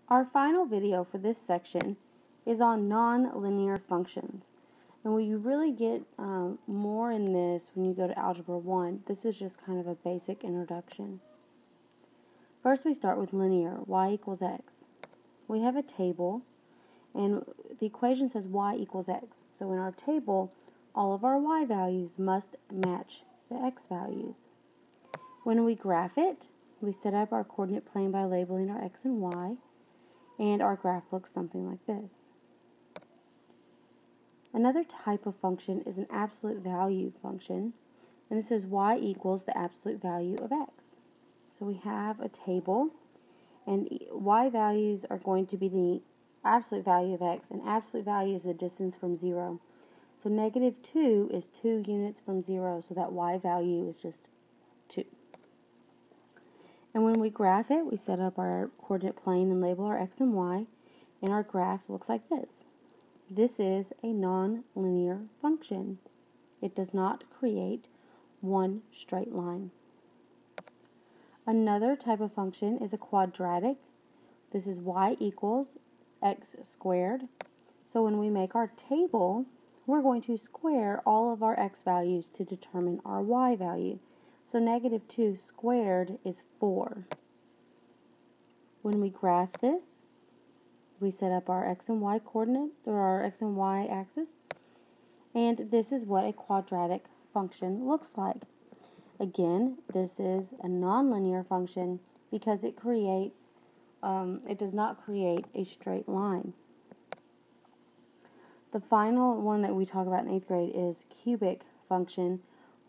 Our final video for this section is on nonlinear functions. And we really get more in this when you go to Algebra 1. This is just kind of a basic introduction. First we start with linear, y equals x. We have a table, and the equation says y equals x. So in our table, all of our y values must match the x values. When we graph it, we set up our coordinate plane by labeling our x and y, and our graph looks something like this. Another type of function is an absolute value function, and this is y equals the absolute value of x. So we have a table, and y values are going to be the absolute value of x, and absolute value is the distance from 0. So negative 2 is 2 units from 0, so that y value is just 2. And when we graph it, we set up our coordinate plane and label our x and y, and our graph looks like this. This is a nonlinear function. It does not create one straight line. Another type of function is a quadratic. This is y equals x squared. So when we make our table, we're going to square all of our x values to determine our y value. So negative 2 squared is 4. When we graph this, we set up our x and y coordinate, or our x and y axis, and this is what a quadratic function looks like. Again, this is a nonlinear function because it does not create a straight line. The final one that we talk about in 8th grade is cubic function,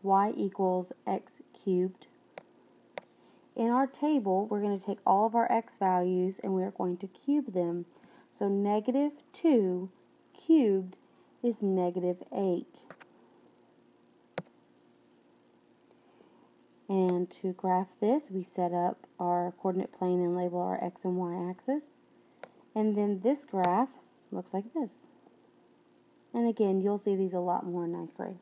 y equals x cubed. In our table, we're going to take all of our x values and we're going to cube them. So negative 2 cubed is negative 8. And to graph this, we set up our coordinate plane and label our x and y axis. And then this graph looks like this. And again, you'll see these a lot more in 9th grade.